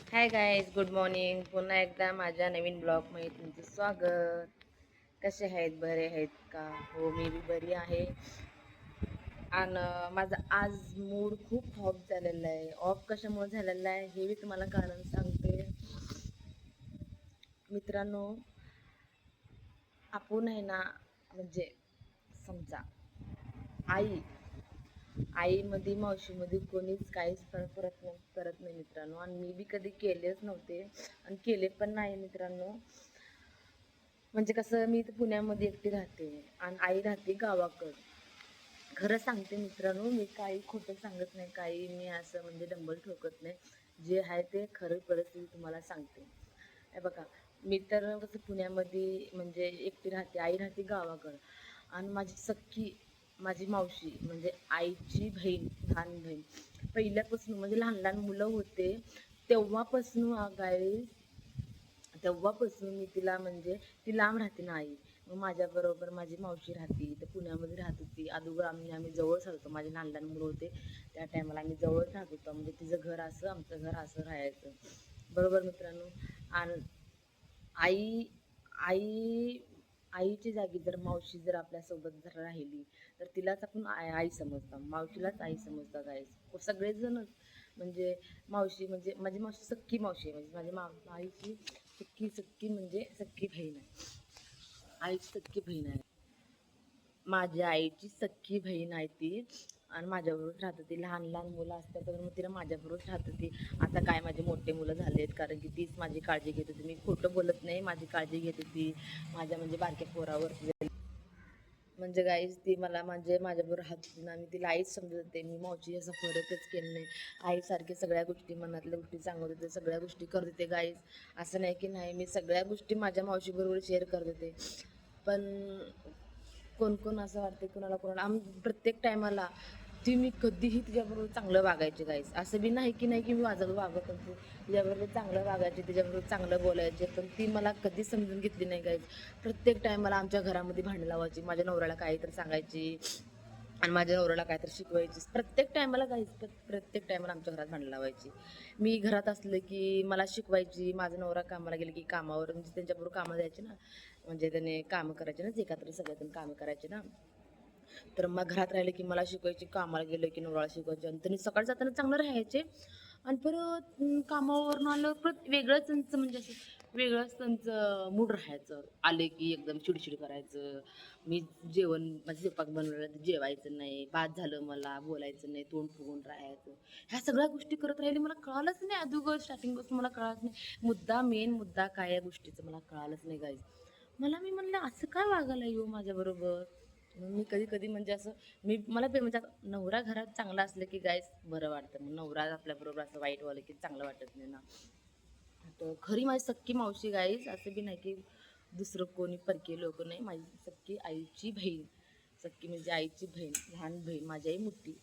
Hi guys, good morning. पुन्हा एकदा माझ्या नवीन ब्लॉगमध्ये तुमचं स्वागत. कसे आहेत? बरे आहेत का? हो, मी बी बरी आहे. आणि माझा आज मूड खूप ऑफ झालेला आहे. ऑफ कशामुळे झालेला आहे हे मी तुम्हाला कारण सांगते. मित्रांनो, आपण आहे ना, म्हणजे समजा आई आईमध्ये मावशीमध्ये कोणीच काहीच फरक करत नाही मित्रांनो. आणि मी बी कधी केलेच नव्हते आणि केले पण नाही मित्रांनो. म्हणजे कसं, मी तर पुण्यामध्ये एकटी राहते आणि आई राहते गावाकडं. खरं सांगते मित्रांनो, मी काही खोटं सांगत नाही, काही मी असं म्हणजे डंबल ठोकत नाही. जे आहे ते खरं परिस्थिती तुम्हाला सांगते. हे बघा, मी तर कसं पुण्यामध्ये म्हणजे एकटी राहते, आई राहते गावाकडं. आणि माझी मावशी म्हणजे आईची बहीण, लहान बहीण, पहिल्यापासून म्हणजे लहान लहान मुलं होते तेव्हापासून तेव्हापासून मी तिला म्हणजे ती लांब राहते ना आई. मग माझ्याबरोबर माझी मावशी राहते, तर पुण्यामध्ये राहत होती. अगोदर आम्ही जवळच राहतो, माझे लहान लहान मुलं होते त्या टायमाला आम्ही जवळच राहत होतो. म्हणजे तिचं घर असं, आमचं घर असं राहायचं. बरोबर मित्रांनो. आणि आई आई आईच्या जागी जर मावशी जर आपल्यासोबत जर राहिली तर तिलाच आपण आई समजता, मावशीलाच आई समजता गाईस सगळेजण. म्हणजे मावशी म्हणजे माझी मावशी सख्खी मावशी आहे, म्हणजे आईची सख्खी सख्खी म्हणजे सख्खी बहीण आहे. आईची सख्खी बहीण आहे, माझ्या आईची सख्खी बहीण आहे ती. आणि माझ्याबरोबर राहत होती. लहान लहान मुलं असतात तर मग तिला माझ्याबरोबर राहत होती. आता काय माझे मोठे मुलं झालेत, कारण की तीच माझी काळजी घेत होती. मी खोटं बोलत नाही, माझी काळजी घेत होती माझ्या म्हणजे बारक्या पोरावर. म्हणजे गाईच ती मला म्हणजे माझ्याबरोबर राहत होती ना, मी तिला आईच समजत होते. मी मावशी असं फरकच केलं नाही. आईसारखे सगळ्या गोष्टी, मनातल्या गोष्टी सांगत होते, सगळ्या गोष्टी करत होते गाईज. असं नाही की नाही, मी सगळ्या गोष्टी माझ्या मावशीबरोबर शेअर करत होते. पण कोण कोण असं वाटते, कोणाला कोणाला प्रत्येक टायमाला ती मी कधीही तिच्याबरोबर चांगलं वागायचे गाईस. असं बी नाही की मी माझं वागत होते, तिच्याबरोबर चांगलं वागायचे, तिच्याबरोबर चांगलं बोलायचे. पण ती मला कधीच समजून घेतली नाही गाईस. प्रत्येक टायमाला आमच्या घरामध्ये भांडण लावायची, माझ्या नवऱ्याला काहीतरी सांगायची आणि माझ्या नवऱ्याला काहीतरी शिकवायची. प्रत्येक टायमाला गाईस, प्रत्येक टायमाला आमच्या घरात भांडण लावायची. मी घरात असले की मला शिकवायची, माझा नवरा कामाला गेले की कामावर म्हणजे त्यांच्याबरोबर कामं द्यायची ना, म्हणजे त्याने कामं करायचे ना, एकत्र सगळ्यातून कामं करायचे ना. तर मग घरात राहिले की मला शिकवायची, कामाला गेलं की नवऱ्याला शिकवायचे. आणि त्यांनी सकाळी जाताना चांगलं राहायचे आणि परत कामावरून आलं परत वेगळंच त्यांचं म्हणजे असं वेगळंच त्यांचं मूड राहायचं. आले की एकदम चिडचिड करायचं. मी माझं स्वयंपाक बनवलं तर जेवायचं नाही, बाद झालं मला बोलायचं नाही, तोंड फुगून राहायचं. ह्या सगळ्या गोष्टी करत राहिले. मला कळालंच नाही अगोदर स्टार्टिंगपासून, मला कळालंच नाही मेन मुद्दा काय या गोष्टीचं मला कळालंच नाही गाईज. मी म्हणलं असं काय वागायला येऊ माझ्याबरोबर. मग मी कधी कधी म्हणजे असं म्हणजे आता नवरा घरात चांगला असलं की गायस बरं वाटतं. मग नवरा आपल्याबरोबर असं वाईट वागलं की चांगलं वाटत नाही ना. तर खरी माझी सख्खी मावशी गाईस, असं बी नाही की दुसरं कोणी परके लोक नाही. माझी सख्खी आईची बहीण, सख्खी म्हणजे आईची बहीण, लहान बहीण, माझी आई मोठी.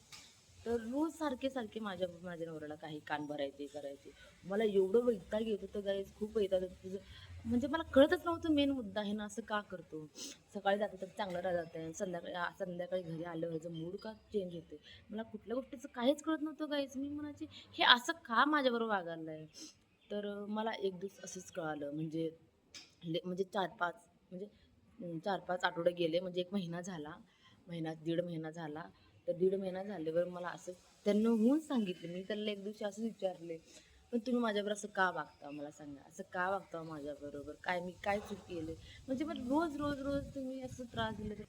तर रोज सारखे सारखे माझ्या नवऱ्याला काही कान भरायचे करायचे. मला एवढं वैताग येत होतं गाईस, खूप वैताग येत होतं. म्हणजे मला कळतच नव्हतं मेन मुद्दा आहे ना, असं का करतो. सकाळी जातं तर चांगलं राहतं, संध्याकाळी घरी आलं ह्याचं मूड का चेंज होते. मला कुठल्या गोष्टीचं काहीच कळत नव्हतं गाईस. मी म्हणायची हे असं का माझ्याबरोबर वागायला आहे. तर मला एक दिवस असंच कळालं. म्हणजे म्हणजे 4-5 म्हणजे 4-5 आठवडे गेले, म्हणजे 1 महिना झाला. दीड महिना झाला. तर दीड महिना झाल्यावर मला असं त्यांना होऊन सांगितलं. मी त्यांना एक दिवशी असं विचारले, पण तुम्ही माझ्याबरोबर असं का वागता मला सांगा, असं का वागता माझ्याबरोबर, मी काय चूक केले. म्हणजे मला रोज रोज रोज तुम्ही असं त्रास दिले.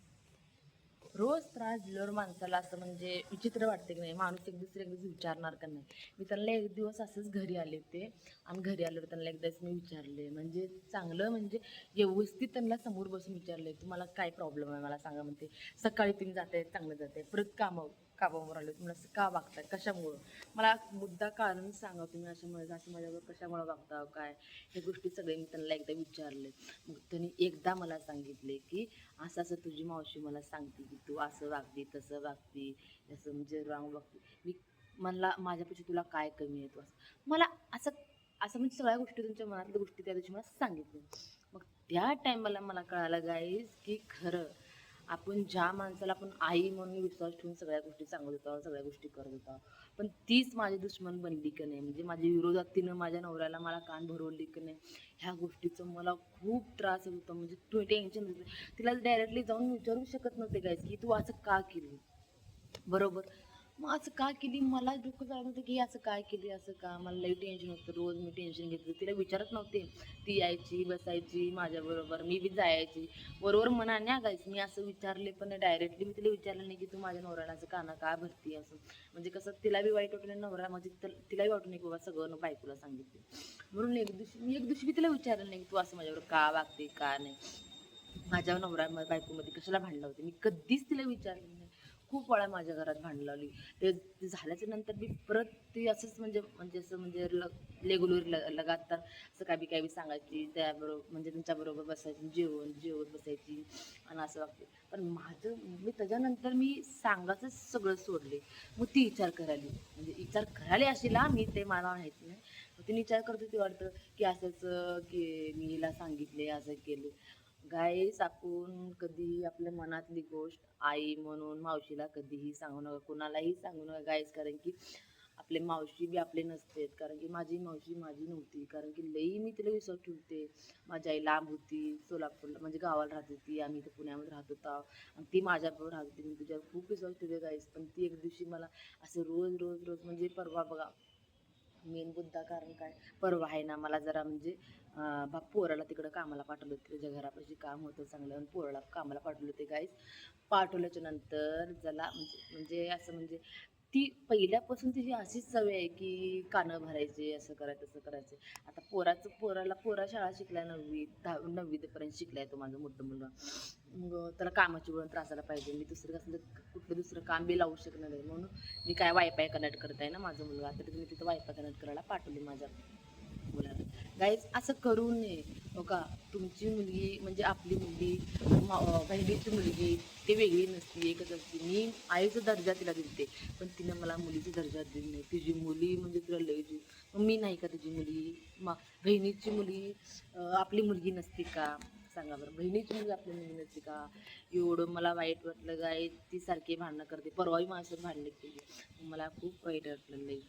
रोज त्रास दिल्यावर माणसाला असं म्हणजे विचित्र वाटते की नाही, माणूस एक दिवस विचारणार का नाही. मी त्यांना एक दिवस असंच घरी आले ते, आणि घरी आल्यावर त्यांना एकदाच मी विचारले, म्हणजे चांगलं म्हणजे व्यवस्थित त्यांना समोर बसून विचारले, तुम्हाला काय प्रॉब्लेम आहे मला सांगा. म्हणते सकाळी तुम्ही जाताय चांगलं जाते, परत कामावर आले, तुम्हाला असं का वागताय, कशामुळं, मला मुद्दा कारण सांगा तुम्ही. अशामुळे असं माझ्यावर कशामुळे वागता काय, हे गोष्टी सगळे मी त्यांना एकदा विचारले. मग त्यांनी एकदा मला सांगितले की असं असं तुझी मावशी मला सांगते की तू असं वागते तसं वागते, असं म्हणजे रॉंग वागते. मला माझ्यापेक्षा तुला काय कमी आहे, तू असं मला असं असं म्हणजे सगळ्या गोष्टी तुमच्या मनातल्या गोष्टी त्या दिवशी मला सांगितल्या. मग त्या टायमाला मला कळालं गाईज की खरं आपण ज्या माणसाला आपण आई म्हणून विश्वास ठेवून सगळ्या गोष्टी सांगत होतो, सगळ्या गोष्टी करत होतो, पण तीच माझी दुश्मन बनली की नाही, म्हणजे माझ्या विरोधात तिनं माझ्या नवऱ्याला मला कान भरवली की नाही, ह्या गोष्टीचं मला खूप त्रास होत होता. म्हणजे तू टेन्शन होतं. तिला डायरेक्टली जाऊन विचारू शकत नव्हते गायस की तू असं का केली, बरोबर. मग असं का केली, मला डोकं चालत होतं की असं काय केली, असं का. मला लई टेन्शन होतं, रोज मी टेन्शन घेत होते. तिला विचारत नव्हते. ती यायची, बसायची माझ्याबरोबर, मी बी जायची. बरोबर मनाने हा गायस, मी असं विचारले पण नाही डायरेक्टली. मी तिला विचारलं नाही की तू माझ्या नवऱ्याला असं काना का भरती असं. म्हणजे कसं तिला बी वाईट वाटलं, नवरा म्हणजे तिलाही वाटू नये की बाबा सगळं बायकोला सांगितले. म्हणून एक दिवशी मी तिला विचारलं नाही की तू असं माझ्याबरोबर का वागते का नाही. माझ्या नवरा बायकोमध्ये कशाला भांडलं होते, मी कधीच तिला विचारलं नाही. खूप वेळा माझ्या घरात भांडण लावली. ते झाल्याच्या नंतर मी परत ती असंच म्हणजे म्हणजे असं म्हणजे रेग्युलर लगातार असं काही बी सांगायची, त्याबरोबर म्हणजे त्यांच्याबरोबर बसायची, जेवत बसायची आणि असं वागते. पण मी त्याच्यानंतर मी सांगायचंच सगळं सोडले. मग ती विचार करायली, म्हणजे विचार करायला असेल मी ते मला माहिती नाही. मग तिने विचार करत होती वाटतं की असंच की मी हिला सांगितले, असं केलं. गाईस, आपण कधीही आपल्या मनातली गोष्ट आई म्हणून मावशीला कधीही सांगू नका, कुणालाही सांगू नका गाईस. कारण की आपले मावशी बी आपले नसतेत. कारण की माझी मावशी माझी नव्हती. कारण की लई मी तिला विसर ठेवते. माझी आई लांब होती, सोलापूरला म्हणजे गावाला राहत होती, आम्ही इथं पुण्यामध्ये राहत होता आणि ती माझ्याबरोबर राहत होती. मी तुझ्यावर खूप विश्वास ठेवते गाईस. पण ती एक दिवशी मला असं रोज रोज रोज म्हणजे परवा बघा, मेन मुद्दा कारण काय, परवा आहे ना मला जरा म्हणजे पोराला तिकडं कामाला पाठवलं होतं, त्याच्या घरापाशी काम होतं चांगलं आणि पोराला कामाला पाठवलं होते गाईस. पाठवल्याच्या नंतर ज्याला म्हणजे म्हणजे असं म्हणजे ती पहिल्यापासून तिची अशीच सवय आहे की कानं भरायचे, असं करायचं तसं करायचं. आता पोरा शाळा शिकलाय 9वी पर्यंत शिकलाय तो माझा मोठा मुलगा. मग त्याला कामाची वळण त्रासाला पाहिजे, मी दुसरं कसलं कुठलं दुसरं काम बी लावू शकणार नाही. म्हणून मी काय वायफाय कनेक्ट करत आहे ना माझा मुलगा, तर मी तिथं वायफाय कनेक्ट करायला पाठवले माझ्या मुलाला. गाईज असं करू नये. हो का, तुमची मुलगी म्हणजे आपली मुलगी, बहिणीची मुलगी ती वेगळी नसती, एकच असते. मी आईचा दर्जा तिला दिलते, पण तिने मला मुलीचा दर्जा दिली नाही. तिची मुली म्हणजे तुला लय जीव. मग मी नाही का तिची मुलगी, बहिणीची मुलगी आपली मुलगी नसती का, सांगा बरं. बहिणीची मुलगी आपली मुलगी नसती का. एवढं मला वाईट वाटलं गाय. ती सारखी भांडणं करते, परवाही माझ्यासोबत भांडणं केली, मला खूप वाईट वाटलं लई.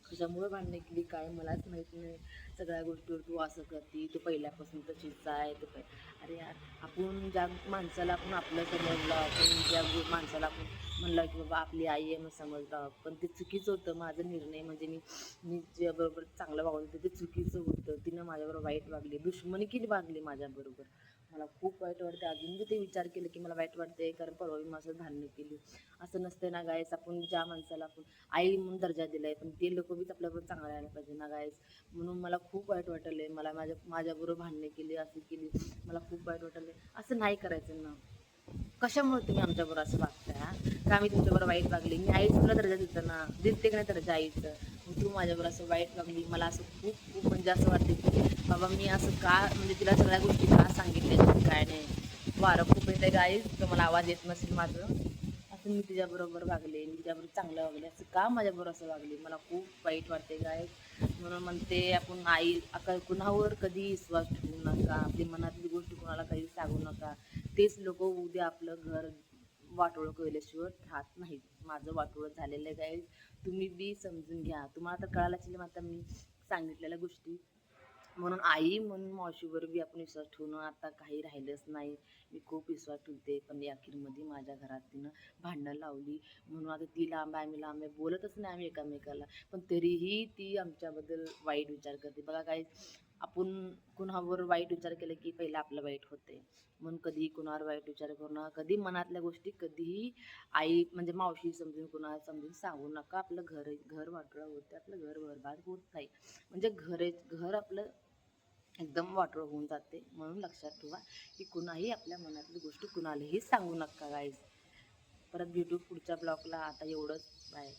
कशामुळे भांडणं केली काय मलाच माहीत नाही. सगळ्या गोष्टीवर तू असं करते, तू पहिल्यापासून तशीच आहे, तू काय. अरे यार, आपण ज्या माणसाला आपण आपलं समजलं, आपण ज्या माणसाला आपण म्हणलं की बाबा आपली आई आहे म्हणून समजलं, पण ते चुकीचं होतं. माझा निर्णय म्हणजे मी ज्याबरोबर चांगलं वागलं होतं ते चुकीचं होतं. तिनं माझ्याबरोबर वाईट वागली, दुश्मनी केली वागली माझ्याबरोबर. मला खूप वाईट वाटते. अजून बी ते विचार केलं की मला वाईट वाटते, कारण परवा मी माझं भांडणं केली. असं नसते ना गायस, आपण ज्या माणसाला आपण आई म्हणून दर्जा दिलाय, पण ते लोक बीच आपल्याबरोबर चांगलं राहायला पाहिजे ना गायस. म्हणून मला खूप वाईट वाटलं, मला माझ्याबरोबर भांडणे केली, असं केली, मला खूप वाईट वाटलं. असं नाही करायचं ना. कशामुळे तुम्ही आमच्याबरोबर असं वागताय का मी तुमच्याबरोबर वाईट वागली. मी आईच तुला दर्जा देतो ना, दिलते का नाही दर्जा आईचं. मग तू माझ्याबरोबर असं वाईट वागली, मला असं खूप खूप म्हणजे असं वाटते की बाबा मी असं का म्हणजे तिला सगळ्या गोष्टी का सांगितल्या काय नाही. वारं खूप येते गाईस, तुम्हाला आवाज येत नसेल माझं. असं मी तिच्याबरोबर वागले, मी तिच्याबरोबर चांगलं वागले, असं का माझ्याबरोबर असं वागले, मला खूप वाईट वाटते गाईस. म्हणून म्हणते आपण आई कुणावर कधी विश्वास ठेवू नका, आपली मनातली गोष्ट कुणाला कधी सांगू नका. तेच लोक उद्या आपलं घर वाटोळं केल्याशिवाय राहत नाहीत. माझं वाटोळं झालेलं आहे गाईस, तुम्ही बी समजून घ्या. तुम्हाला तर कळायला असेल आता मी सांगितलेल्या गोष्टी. म्हणून आई म्हणून मावशीवर बी आपण विश्वास ठेवणं आता काही राहिलंच नाही. मी खूप विश्वास ठेवते, पण अखेरमध्ये माझ्या घरात तिनं भांडणं लावली. म्हणून आता ती लांब आहे, आम्ही लांब आहे, बोलतच नाही आम्ही एकमेकाला. पण तरीही ती आमच्याबद्दल वाईट विचार करते. बघा काय, आपण कुणावर वाईट विचार केला की पहिला आपलं वाईट होते. म्हणून कधीही कुणावर वाईट विचार करू नका. कधी मनातल्या गोष्टी कधीही आई म्हणजे मावशी समजून कुणाला समजून सांगू नका. आपलं घर वाटोळं होते, आपलं घर बरबाद होत नाही. म्हणजे घर आपलं एकदम वाटोळं होऊन जाते. म्हणून लक्षात ठेवा की कुणाही आपल्या मनातली गोष्ट कुणालाही सांगू नका गाईज. परत भेटू पुढच्या ब्लॉगला. आता एवढंच, बाय.